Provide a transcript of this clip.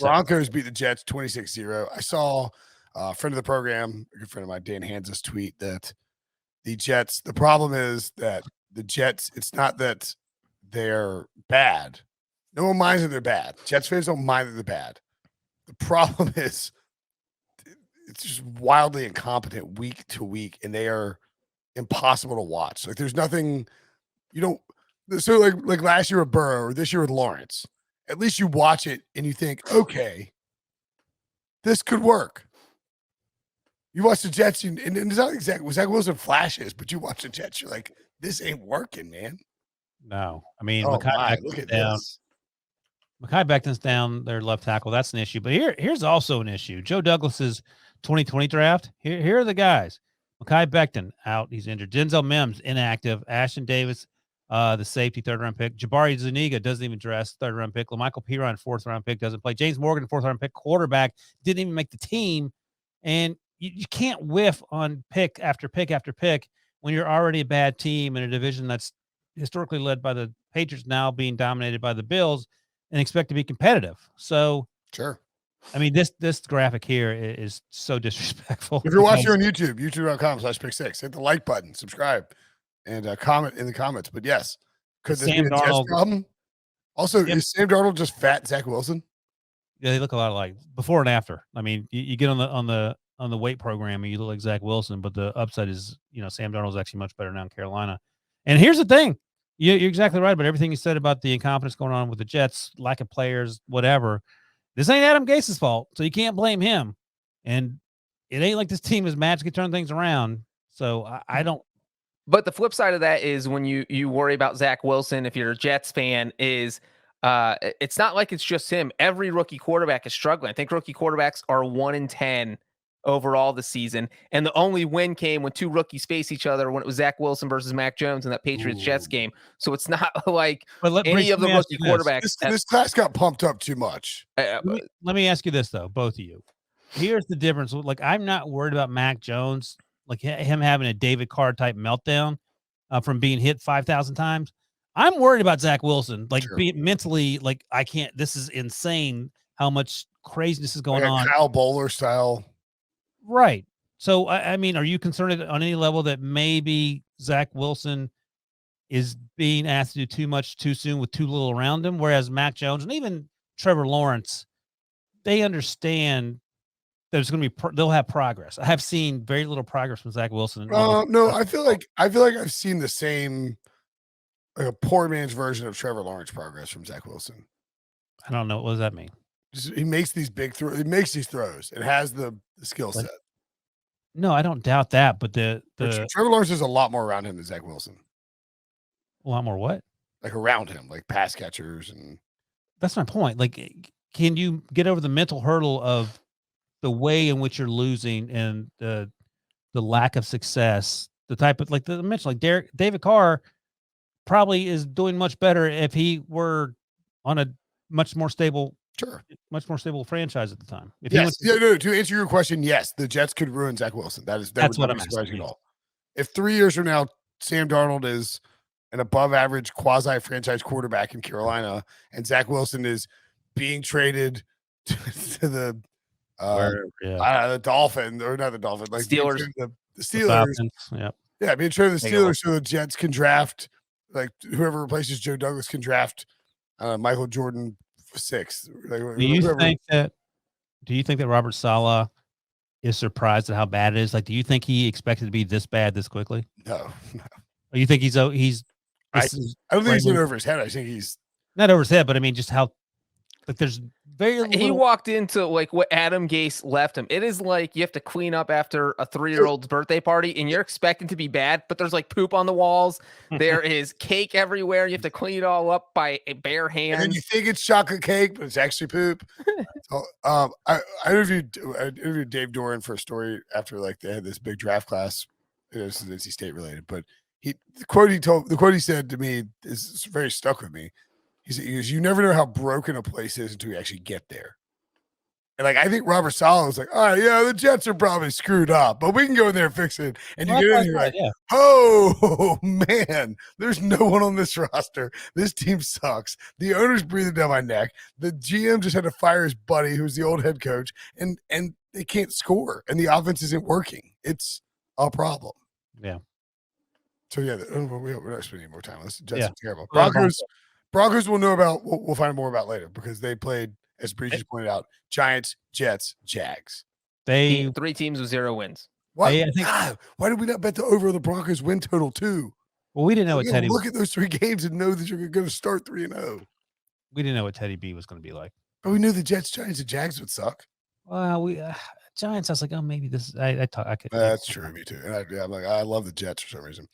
Broncos beat the Jets 26-0. I saw a friend of the program, a good friend of mine, Dan Hansis, tweet that the Jets, the problem is that the Jets, it's not that they're bad. No one minds that they're bad. Jets fans don't mind that they're bad. The problem is it's just wildly incompetent week to week, and they are impossible to watch. Like there's nothing you don't so like last year with Burrow or this year with Lawrence. At least you watch it and you think, okay, this could work. You watch the Jets, and it's not exactly Zach Wilson flashes, but you watch the Jets, you're like, this ain't working, man. No, I mean, look at this. Mekhi Becton's down their left tackle. That's an issue. But here's also an issue. Joe Douglas's 2020 draft. Here are the guys. Mekhi Becton out. He's injured. Denzel Mims inactive. Ashton Davis, the safety, 3rd-round pick. Jabari Zuniga doesn't even dress, 3rd-round pick. LaMichael Piron, 4th-round pick, doesn't play. James Morgan, 4th-round pick, quarterback, didn't even make the team. And you can't whiff on pick after pick after pick when you're already a bad team in a division that's historically led by the Patriots, now being dominated by the Bills, and expect to be competitive. So, sure. I mean, this graphic here is so disrespectful. If you're watching on YouTube, youtube.com/pick6, hit the like button, subscribe, and comment in the comments. But yes, could this be a Jets problem? Also, is Sam Darnold just fat Zach Wilson? Yeah, they look a lot alike before and after. I mean, you get on the weight program and you look like Zach Wilson, but the upside is, Sam Darnold's actually much better now in Carolina. And here's the thing. You're exactly right about everything you said about the incompetence going on with the Jets, lack of players, whatever. This ain't Adam Gase's fault, so you can't blame him. And it ain't like this team is magically turning things around. So I don't. But the flip side of that is when you worry about Zach Wilson, if you're a Jets fan, is it's not like it's just him. Every rookie quarterback is struggling. I think rookie quarterbacks are 1-10 overall this season, and the only win came when 2 rookies face each other when it was Zach Wilson versus Mac Jones in that Patriots-Jets game. So it's not like any of the rookie quarterbacks. This class got pumped up too much. Let me ask you this, though, both of you. Here's the difference. Like, I'm not worried about Mac Jones, like him having a David Carr type meltdown from being hit 5,000 times. I'm worried about Zach Wilson, like being mentally, like I can't. This is insane how much craziness is going on. Kyle Bowler style. Right. So, I mean, are you concerned on any level that maybe Zach Wilson is being asked to do too much too soon with too little around him? Whereas Mac Jones and even Trevor Lawrence, they understand there's going to be they'll have progress. I have seen very little progress from Zach Wilson. No, I feel like I've seen the same, like a poor man's version of Trevor Lawrence progress from Zach Wilson. I don't know. What does that mean? He makes these big throws. He makes these throws. It has the skill set. No, I don't doubt that. But the Trevor Lawrence is a lot more around him than Zach Wilson. A lot more what? Like around him, like pass catchers, and that's my point. Like, can you get over the mental hurdle of the way in which you're losing and the lack of success? The type of like the mention, like David Carr probably is doing much better if he were on a much more stable franchise at the time. If to answer your question, yes, the Jets could ruin Zach Wilson. That's what I'm surprising at all. If 3 years from now, Sam Darnold is an above-average quasi-franchise quarterback in Carolina, and Zach Wilson is being traded to the Dolphins, or not the Dolphins, like Steelers, the Steelers. Being traded to the Steelers, so the Jets can draft, like whoever replaces Joe Douglas can draft Michael Jordan 6. Like, do you think that Robert Saleh is surprised at how bad it is? Like, do you think he expected to be this bad this quickly? No. Or you think he's I don't think he's in over his head. I think he's not over his head, but I mean, just how, like, there's very little. He walked into like what Adam Gase left him. It is like you have to clean up after a 3-year-old's birthday party and you're expecting to be bad, but there's like poop on the walls. There is cake everywhere. You have to clean it all up by a bare hand. And then you think it's chocolate cake, but it's actually poop. So, I interviewed Dave Doran for a story after like they had this big draft class. This is NC State related, but the quote he said to me is very stuck with me. He goes, you never know how broken a place is until you actually get there. And like I think Robert Saleh was like, all right, yeah, the Jets are probably screwed up, but we can go in there and fix it. And you Well, get in that's here right, like, yeah. oh man, there's no one on this roster. This team sucks. The owner's breathing down my neck. The GM just had to fire his buddy, who's the old head coach, and they can't score, and the offense isn't working. It's a problem. Yeah. So yeah, we're not spending more time on this. Jets Yeah. are terrible. A lot of Broncos we'll know about. We'll find more about later because they played, as Breech just pointed out, Giants, Jets, Jags. They 3 teams with 0 wins. Why? I think- Why did we not bet the over the Broncos win total too? well, we didn't know what You Teddy. look at those 3 games and know that you're going to start 3-0. We didn't know what Teddy B was going to be like. But we knew the Jets, Giants, and Jags would suck. Well, we Giants. I was like, oh, maybe this. I could. That's true, me too. And I'm like, I love the Jets for some reason.